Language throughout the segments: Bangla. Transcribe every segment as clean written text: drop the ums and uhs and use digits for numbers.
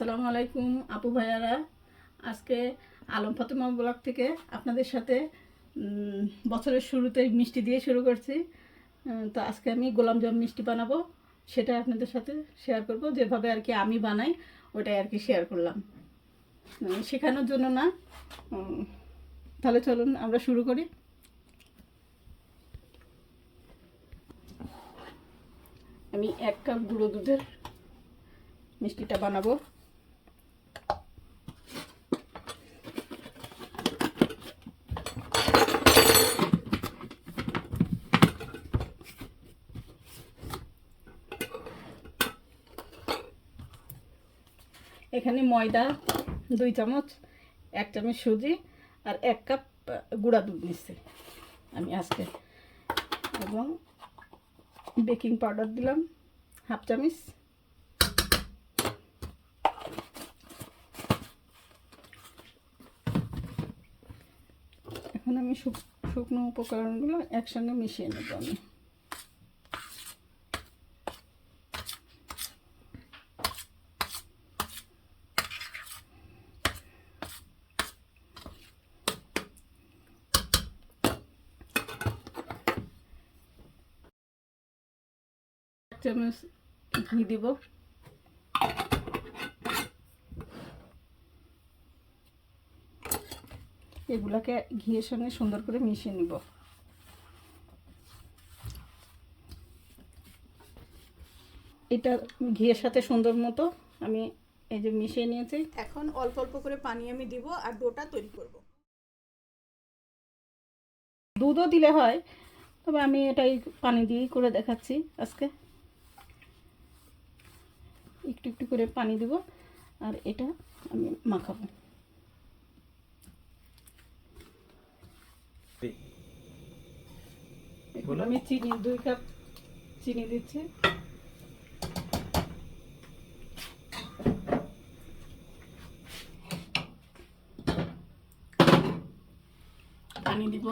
আসসালামু আলাইকুম আপু ভাইয়ারা। আজকে আলম ফাতেমা ব্লগ থেকে আপনাদের সাথে বছরের শুরুতে মিষ্টি দিয়ে শুরু করছি। তো আজকে আমি গোলাপজাম মিষ্টি বানাবো, সেটা আপনাদের সাথে শেয়ার করব। যেভাবে আর কি আমি বানাই ওটাই আর কি শেয়ার করলাম, শেখানোর জন্য না। তাহলে চলুন আমরা শুরু করি। আমি 1 কাপ গুঁড়ো দুধের মিষ্টিটা বানাবো। এখানে ময়দা 2 চামচ, 1 চামচ সুজি আর 1 কাপ গুঁড়া দুধ নিচ্ছি আমি আজকে, এবং বেকিং পাউডার দিলাম 1/2 চামচ। এখন আমি শুকনো উপকরণগুলো একসঙ্গে মিশিয়ে নেব। আমি চামচ ঘি দিব। এগুলাকে ঘিয়ের সঙ্গে সুন্দর করে মিশিয়ে নিব। এটা ঘিয়ের সাথে সুন্দর মতো আমি এই যে মিশিয়ে নিয়েছি। এখন অল্প অল্প করে পানি আমি দিব আর ডোটা তৈরি করব। দুধও দিলে হয়, তবে আমি এটাই পানি দিয়েই করে দেখাচ্ছি আজকে। একটু একটু করে পানি দিব আর এটা আমি মাখাবো। এগুলো আমি চিনি 2 কাপ চিনি দিচ্ছি। পানি দিব।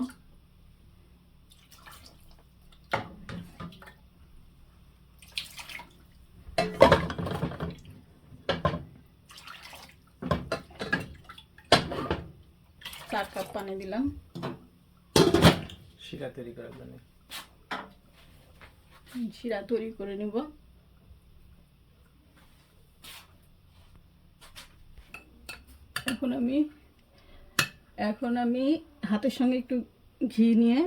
চার কাপ পানি দিলাম শিরা তৈরি করার জন্য। শিরা তৈরি করে নিব। এখন আমি হাতের সঙ্গে একটু ঘি নিয়ে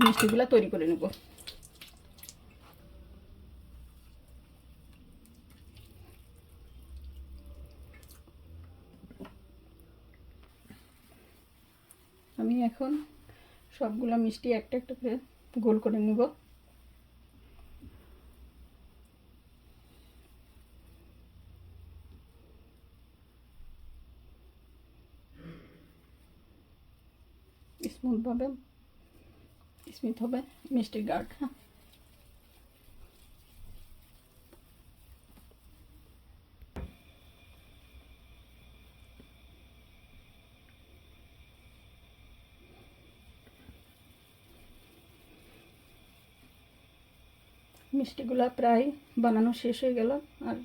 মিষ্টিগুলো তৈরি করে নেব। আমি এখন সবগুলো মিষ্টি একটা একটা করে গোল করে নেব। স্মুথ হবে মিষ্টির গাঢ়। হ্যাঁ, মিষ্টিগুলো প্রায় বানানো শেষ হয়ে গেল। আর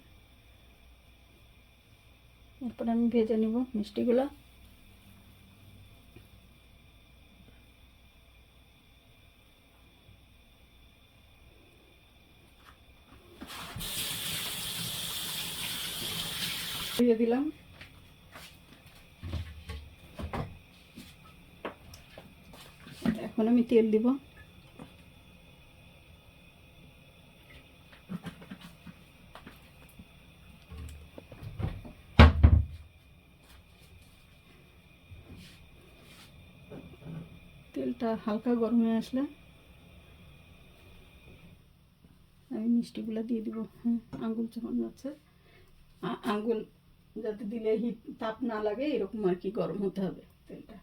এরপর আমি ভেজে নিব মিষ্টিগুলো। দিয়ে দিলাম। এখন আমি তেল দিব। তেলটা হালকা গরম হয়ে আসলে আমি মিষ্টিগুলো দিয়ে দিব। হ্যাঁ, আঙ্গুল যখন যাচ্ছে, আঙ্গুল যাতে দিলে হিট তাপ না লাগে এরকম আর কি গরম হতে হবে তেলটা।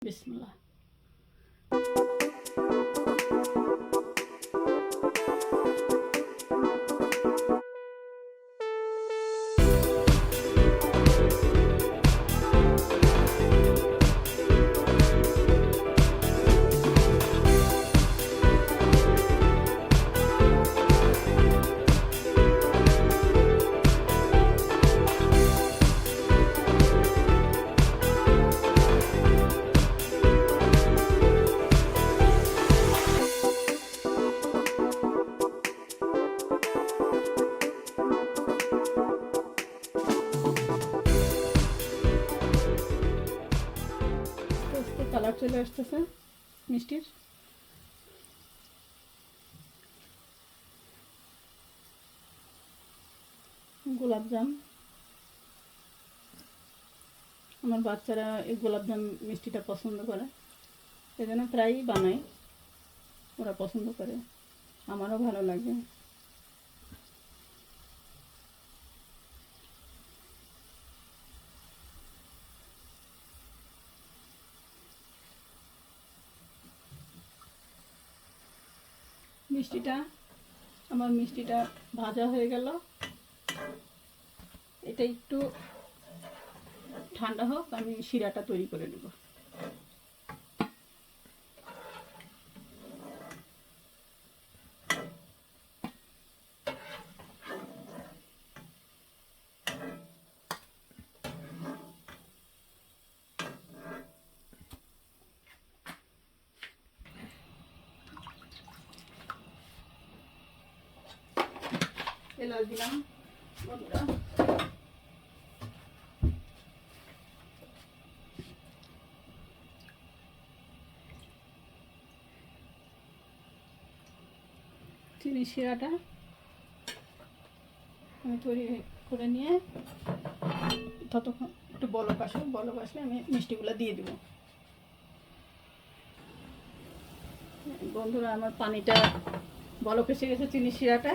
বিসমিল্লাহ। চলে আসতেছে মিষ্টির। গোলাপজাম, আমার বাচ্চারা এই গোলাপজাম মিষ্টিটা পছন্দ করে, সেজন্য প্রায়ই বানাই, ওরা পছন্দ করে, আমারও ভালো লাগে। আমার মিষ্টিটা ভাজা হয়ে গেল, এটা একটু ঠান্ডা হোক, আমি শিরাটা তৈরি করে নেব। এলাচ দিলাম বন্ধুরা, চিনি শিরাটা আমি তৈরি করে নিয়ে ততক্ষণ একটু বলক আসলে আমি মিষ্টিগুলো দিয়ে দিব। বন্ধুরা, আমার পানিটা বলক এসে গেছে চিনি শিরাটা,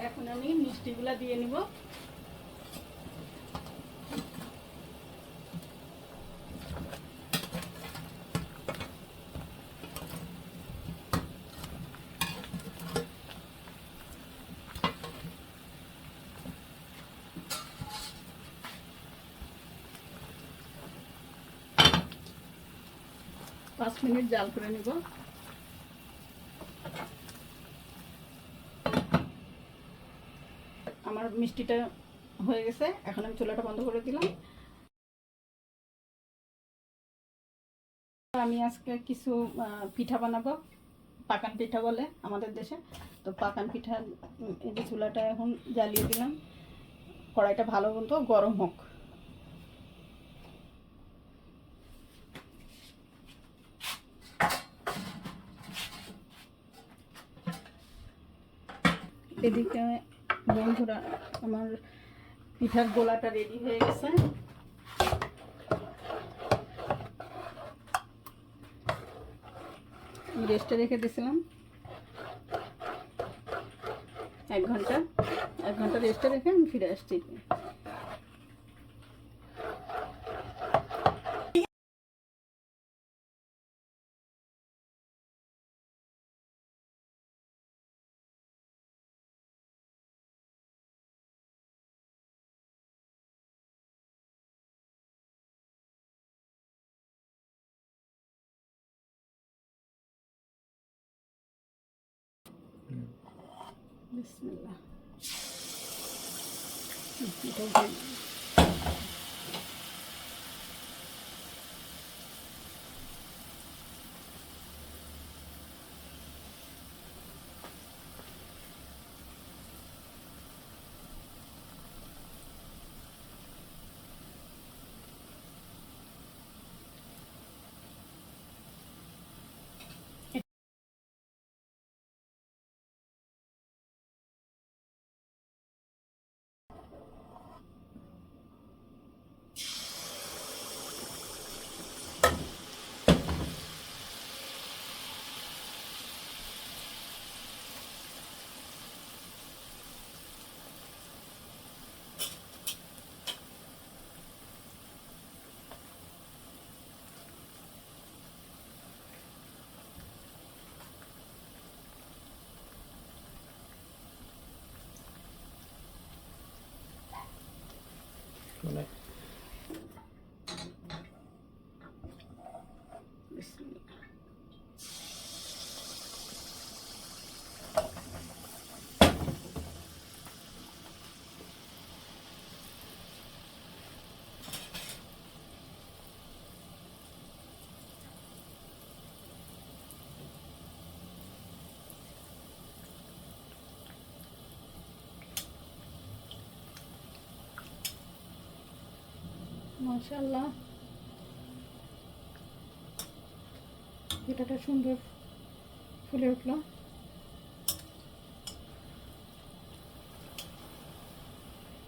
এখন আমি মিষ্টিগুলা দিয়ে নিব। পাঁচ মিনিট জাল করে নিব। আমার মিষ্টিটা হয়ে গেছে, এখন আমি চুলাটা বন্ধ করে দিলাম। আমি আজকে কিছু পিঠা বানাবো, পাকান পিঠা বলে আমাদের দেশে। তো পাকান পিঠা, এই যে চুলাটা এখন জ্বালিয়ে দিলাম, কড়াইটা ভালো মতো গরম হোক। এদিকে বন্ধুরা, আমার পিঠার গোলাটা রেডি হয়ে গেছে। রেস্টে রেখে দিয়েছিলাম 1 ঘন্টা, 1 ঘন্টা রেস্টে রেখে আমি ফিরে আসছি। বিসমিল্লাহ। মাশাআল্লাহ, পিঠাটা সুন্দর ফুলে উঠলো।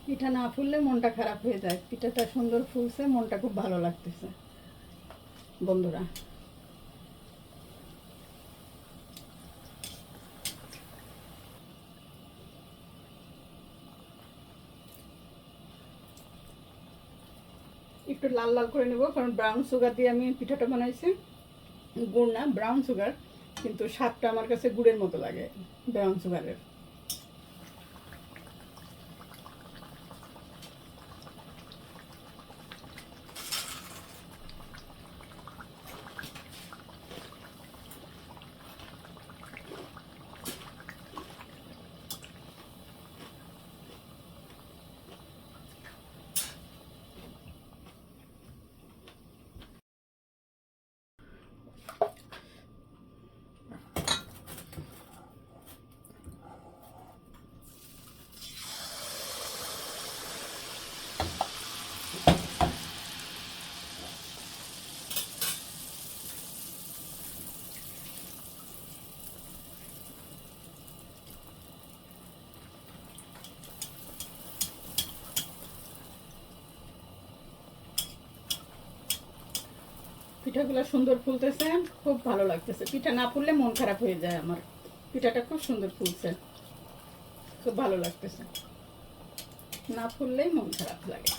পিঠা না ফুললে মনটা খারাপ হয়ে যায়। পিঠাটা সুন্দর ফুলছে, মনটা খুব ভালো লাগতেছে বন্ধুরা। একটু লাল লাল করে নেব, কারণ ব্রাউন সুগার দিয়ে আমি পিঠাটা বানাইছি। গুড় না, ব্রাউন সুগার, কিন্তু স্বাদটা আমার কাছে গুড়ের মতো লাগে ব্রাউন সুগারের। পিঠাগুলো সুন্দর ফুলতেছে, খুব ভালো লাগতেছে। পিঠা না ফুললে মন খারাপ হয়ে যায় আমার। পিঠাটা খুব সুন্দর ফুলছে, খুব ভালো লাগতেছে। না ফুললেই মন খারাপ লাগে।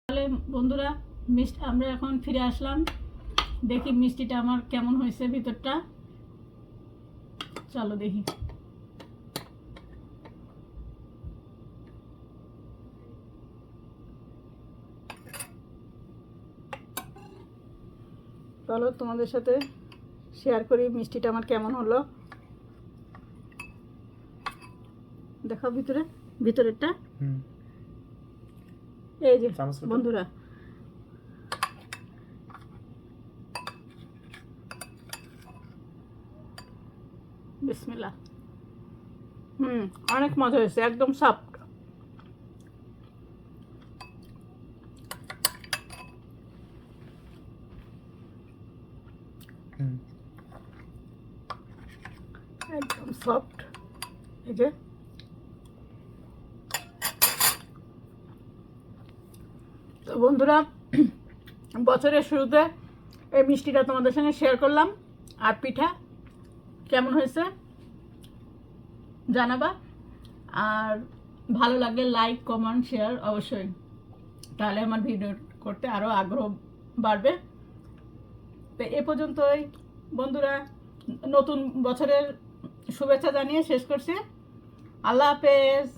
তাহলে বন্ধুরা, আমরা এখন ফিরে আসলাম। দেখি মিষ্টিটা আমার কেমন হয়েছে ভিতরটা। চলো দেখি। চলো তোমাদের সাথে শেয়ার করি মিষ্টিটা আমার কেমন হলো। দেখো ভিতরেরটা। এই যে বন্ধুরা, বিসমিল্লাহ। অনেক মজা হয়েছে, একদম সফট। একদম সফট। এই যে তো বন্ধুরা, বছরের শুরুতে এই মিষ্টিটা তোমাদের সঙ্গে শেয়ার করলাম। আর পিঠা কেমন হয়েছে জানাবা। আর ভালো লাগলে লাইক, কমেন্ট, শেয়ার অবশ্যই, তাহলে আমার ভিডিও করতে আরও আগ্রহ বাড়বে। তো এ পর্যন্তই বন্ধুরা, নতুন বছরের শুভেচ্ছা জানিয়ে শেষ করছি। আল্লাহ হাফেজ।